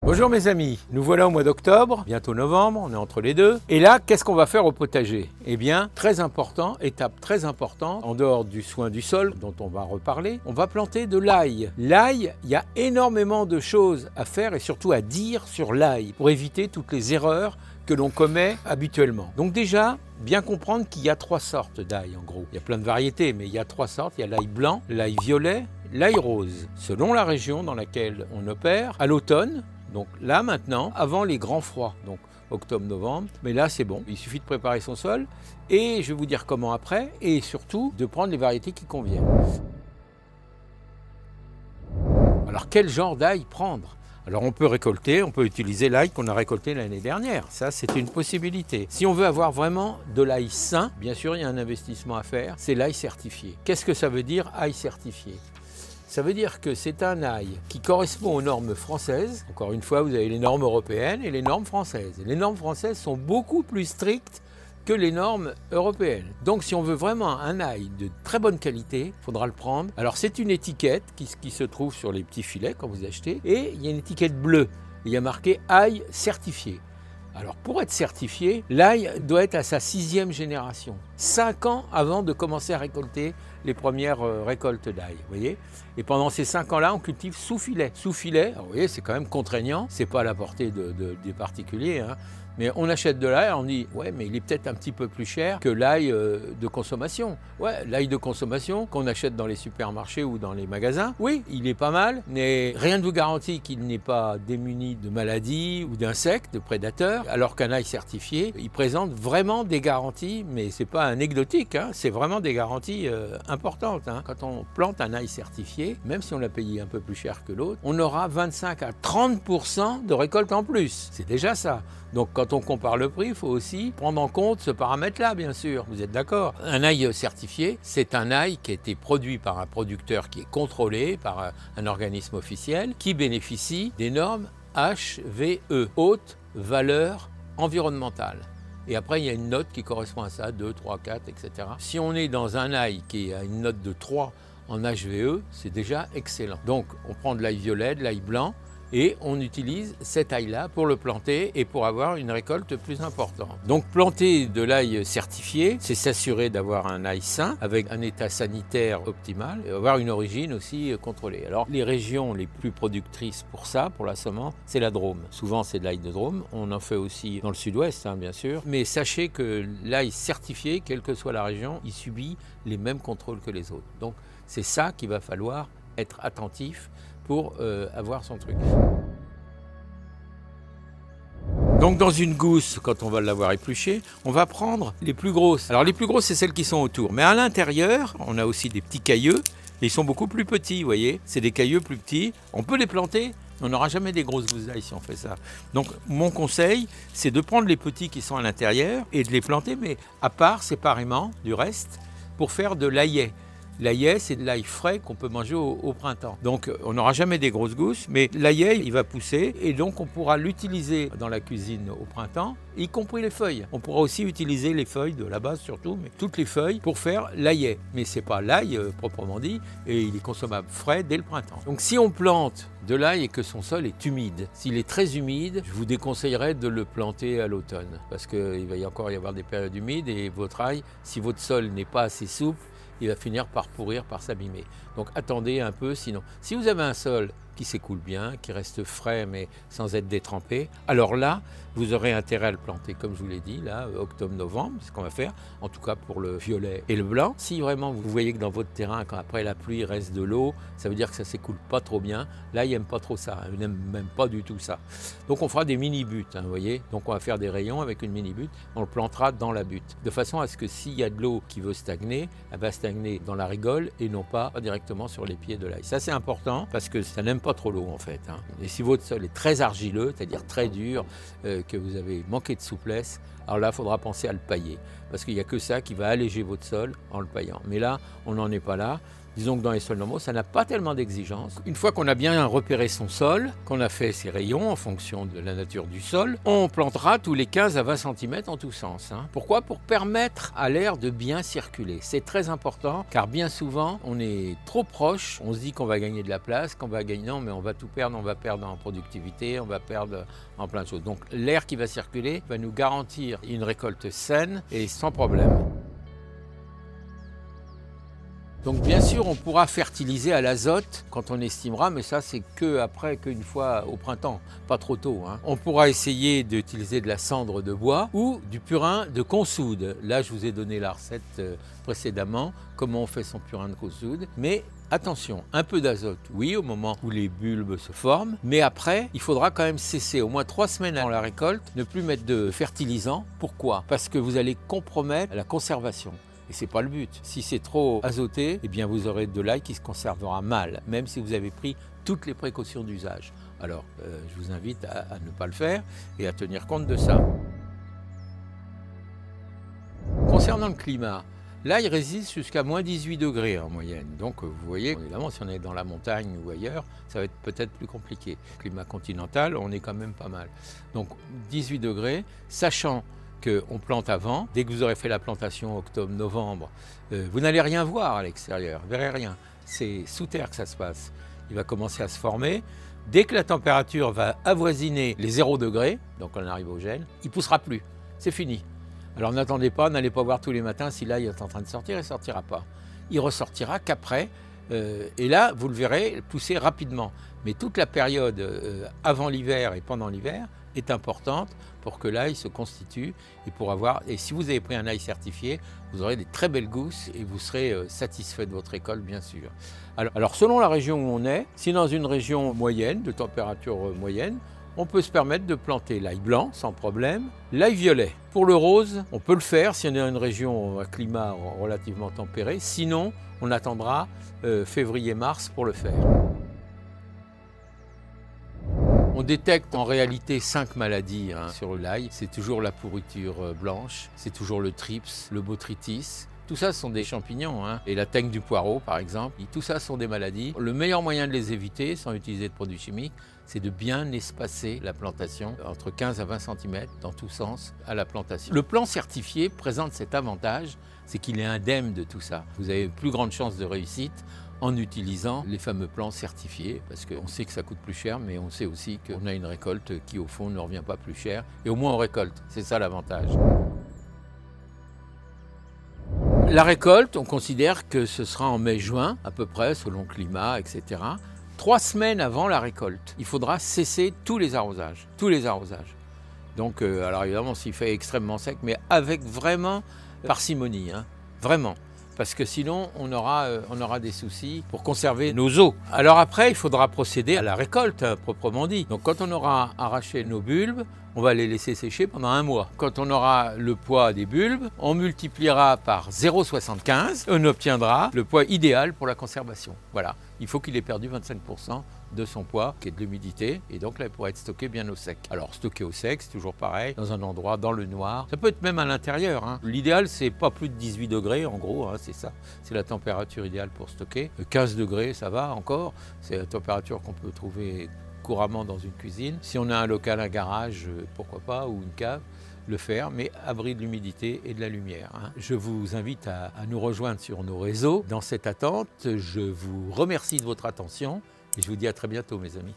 Bonjour mes amis, nous voilà au mois d'octobre, bientôt novembre, on est entre les deux. Et là, qu'est-ce qu'on va faire au potager? Eh bien, très important, étape très importante, en dehors du soin du sol, dont on va reparler, on va planter de l'ail. L'ail, il y a énormément de choses à faire et surtout à dire sur l'ail, pour éviter toutes les erreurs que l'on commet habituellement. Donc déjà, bien comprendre qu'il y a trois sortes d'ail en gros. Il y a plein de variétés, mais il y a trois sortes. Il y a l'ail blanc, l'ail violet, l'ail rose. Selon la région dans laquelle on opère, à l'automne, donc là maintenant, avant les grands froids, donc octobre-novembre, mais là c'est bon, il suffit de préparer son sol et je vais vous dire comment après et surtout de prendre les variétés qui conviennent. Alors quel genre d'ail prendre? Alors on peut récolter, on peut utiliser l'ail qu'on a récolté l'année dernière, ça c'est une possibilité. Si on veut avoir vraiment de l'ail sain, bien sûr il y a un investissement à faire, c'est l'ail certifié. Qu'est-ce que ça veut dire ail certifié? Ça veut dire que c'est un ail qui correspond aux normes françaises. Encore une fois, vous avez les normes européennes et les normes françaises. Et les normes françaises sont beaucoup plus strictes que les normes européennes. Donc si on veut vraiment un ail de très bonne qualité, il faudra le prendre. Alors c'est une étiquette qui se trouve sur les petits filets quand vous achetez. Et il y a une étiquette bleue. Il y a marqué ail certifié. Alors pour être certifié, l'ail doit être à sa 6e génération. 5 ans avant de commencer à récolter les premières récoltes d'ail, vous voyez. Et pendant ces 5 ans-là, on cultive sous filet. Sous filet, vous voyez, c'est quand même contraignant, c'est pas à la portée des particuliers, hein. Mais on achète de l'ail, on dit, ouais, mais il est peut-être un petit peu plus cher que l'ail de consommation. Ouais, l'ail de consommation qu'on achète dans les supermarchés ou dans les magasins, oui, il est pas mal, mais rien ne vous garantit qu'il n'est pas démuni de maladies ou d'insectes, de prédateurs, alors qu'un ail certifié, il présente vraiment des garanties, mais c'est pas anecdotique, hein, c'est vraiment des garanties importantes, hein. Quand on plante un ail certifié, même si on l'a payé un peu plus cher que l'autre, on aura 25 à 30% de récolte en plus. C'est déjà ça. Donc quand on compare le prix, il faut aussi prendre en compte ce paramètre-là, bien sûr. Vous êtes d'accord? Un ail certifié, c'est un ail qui a été produit par un producteur qui est contrôlé par un organisme officiel, qui bénéficie des normes HVE, haute valeur environnementale. Et après, il y a une note qui correspond à ça, 2, 3, 4, etc. Si on est dans un ail qui a une note de 3 en HVE, c'est déjà excellent. Donc on prend de l'ail violet, de l'ail blanc, et on utilise cet ail-là pour le planter et pour avoir une récolte plus importante. Donc planter de l'ail certifié, c'est s'assurer d'avoir un ail sain avec un état sanitaire optimal et avoir une origine aussi contrôlée. Alors les régions les plus productrices pour ça, pour la semence, c'est la Drôme. Souvent c'est de l'ail de Drôme, on en fait aussi dans le sud-ouest, hein, bien sûr. Mais sachez que l'ail certifié, quelle que soit la région, il subit les mêmes contrôles que les autres. Donc c'est ça qu'il va falloir être attentif pour avoir son truc. Donc dans une gousse, quand on va l'avoir épluché, on va prendre les plus grosses. Alors les plus grosses, c'est celles qui sont autour. Mais à l'intérieur, on a aussi des petits cailleux. Et ils sont beaucoup plus petits, vous voyez. C'est des cailleux plus petits. On peut les planter. On n'aura jamais des grosses gousses d'ail si on fait ça. Donc mon conseil, c'est de prendre les petits qui sont à l'intérieur et de les planter, mais à part, séparément du reste, pour faire de l'aillet. L'aillet, c'est de l'ail frais qu'on peut manger au printemps. Donc on n'aura jamais des grosses gousses, mais l'aillet, il va pousser et donc on pourra l'utiliser dans la cuisine au printemps, y compris les feuilles. On pourra aussi utiliser les feuilles de la base surtout, mais toutes les feuilles pour faire l'aillet. Mais ce n'est pas l'ail proprement dit, et il est consommable frais dès le printemps. Donc si on plante de l'ail et que son sol est humide, s'il est très humide, je vous déconseillerais de le planter à l'automne, parce qu'il va encore y avoir des périodes humides et votre ail, si votre sol n'est pas assez souple, il va finir par pourrir, par s'abîmer. Donc attendez un peu, sinon. Si vous avez un sol qui s'écoule bien, qui reste frais mais sans être détrempé, alors là, vous aurez intérêt à le planter, comme je vous l'ai dit, là, octobre-novembre, c'est ce qu'on va faire, en tout cas pour le violet et le blanc. Si vraiment vous voyez que dans votre terrain, quand après la pluie, il reste de l'eau, ça veut dire que ça ne s'écoule pas trop bien. Là, il n'aime pas trop ça, il n'aime même pas du tout ça. Donc on fera des mini-buttes, hein, vous voyez. Donc on va faire des rayons avec une mini-butte, on le plantera dans la butte, de façon à ce que s'il y a de l'eau qui veut stagner, elle va stagner dans la rigole et non pas directement sur les pieds de l'ail. Ça c'est important parce que ça n'aime pas trop l'eau en fait, hein. Et si votre sol est très argileux, c'est-à-dire très dur, que vous avez manqué de souplesse, alors là il faudra penser à le pailler parce qu'il n'y a que ça qui va alléger votre sol en le paillant. Mais là on n'en est pas là, Disons que dans les sols normaux, ça n'a pas tellement d'exigences. Une fois qu'on a bien repéré son sol, qu'on a fait ses rayons en fonction de la nature du sol, on plantera tous les 15 à 20 cm en tous sens. Pourquoi? Pour permettre à l'air de bien circuler. C'est très important car bien souvent, on est trop proche, on se dit qu'on va gagner de la place, qu'on va gagner, non mais on va tout perdre, on va perdre en productivité, on va perdre en plein de choses. Donc l'air qui va circuler va nous garantir une récolte saine et sans problème. Donc bien sûr, on pourra fertiliser à l'azote quand on estimera, mais ça c'est qu'une fois au printemps, pas trop tôt. On pourra essayer d'utiliser de la cendre de bois ou du purin de consoude. Là, je vous ai donné la recette précédemment, comment on fait son purin de consoude. Mais attention, un peu d'azote, oui, au moment où les bulbes se forment, mais après, il faudra quand même cesser au moins 3 semaines avant la récolte, ne plus mettre de fertilisant. Pourquoi? Parce que vous allez compromettre la conservation. Et ce n'est pas le but. Si c'est trop azoté, eh bien vous aurez de l'ail qui se conservera mal, même si vous avez pris toutes les précautions d'usage. Alors, je vous invite à ne pas le faire et à tenir compte de ça. Concernant le climat, l'ail résiste jusqu'à moins 18 degrés en moyenne. Donc vous voyez, évidemment, si on est dans la montagne ou ailleurs, ça va être peut-être plus compliqué. Climat continental, on est quand même pas mal. Donc 18 degrés, sachant qu'on plante avant. Dès que vous aurez fait la plantation octobre-novembre, vous n'allez rien voir à l'extérieur, vous verrez rien. C'est sous terre que ça se passe. Il va commencer à se former. Dès que la température va avoisiner les 0 degrés, donc on arrive au gel, il ne poussera plus. C'est fini. Alors n'attendez pas, n'allez pas voir tous les matins si l'ail est en train de sortir, il ne sortira pas. Il ressortira qu'après. Et là, vous le verrez pousser rapidement. Mais toute la période avant l'hiver et pendant l'hiver est importante pour que l'ail se constitue et si vous avez pris un ail certifié, vous aurez des très belles gousses et vous serez satisfait de votre récolte, bien sûr. Alors selon la région où on est, si dans une région moyenne, de température moyenne, on peut se permettre de planter l'ail blanc sans problème, l'ail violet. Pour le rose, on peut le faire si on est dans une région à climat relativement tempéré, sinon on attendra février-mars pour le faire. On détecte en réalité 5 maladies sur l'ail. C'est toujours la pourriture blanche, c'est toujours le thrips, le botrytis. Tout ça ce sont des champignons, et la teigne du poireau par exemple. Tout ça sont des maladies. Le meilleur moyen de les éviter sans utiliser de produits chimiques, c'est de bien espacer la plantation entre 15 à 20 cm dans tous sens à la plantation. Le plan certifié présente cet avantage, c'est qu'il est indemne de tout ça. Vous avez plus grande chance de réussite en utilisant les fameux plans certifiés, parce qu'on sait que ça coûte plus cher, mais on sait aussi qu'on a une récolte qui au fond ne revient pas plus cher, et au moins on récolte, c'est ça l'avantage. La récolte, on considère que ce sera en mai-juin, à peu près, selon le climat, etc. 3 semaines avant la récolte, il faudra cesser tous les arrosages, Donc, alors évidemment, s'il fait extrêmement sec, mais avec vraiment parcimonie, vraiment. Parce que sinon, on aura des soucis pour conserver nos eaux. Alors après, il faudra procéder à la récolte, proprement dit. Donc quand on aura arraché nos bulbes, on va les laisser sécher pendant 1 mois. Quand on aura le poids des bulbes, on multipliera par 0,75, on obtiendra le poids idéal pour la conservation. Voilà, il faut qu'il ait perdu 25% de son poids, qui est de l'humidité, et donc là, il pourra être stocké bien au sec. Alors, stocké au sec, c'est toujours pareil, dans un endroit, dans le noir. Ça peut être même à l'intérieur. L'idéal, c'est pas plus de 18 degrés, en gros, c'est ça. C'est la température idéale pour stocker. 15 degrés, ça va encore. C'est la température qu'on peut trouver couramment dans une cuisine. Si on a un local, un garage, pourquoi pas, ou une cave, le faire, mais abri de l'humidité et de la lumière. Je vous invite à nous rejoindre sur nos réseaux. Dans cette attente, je vous remercie de votre attention et je vous dis à très bientôt, mes amis.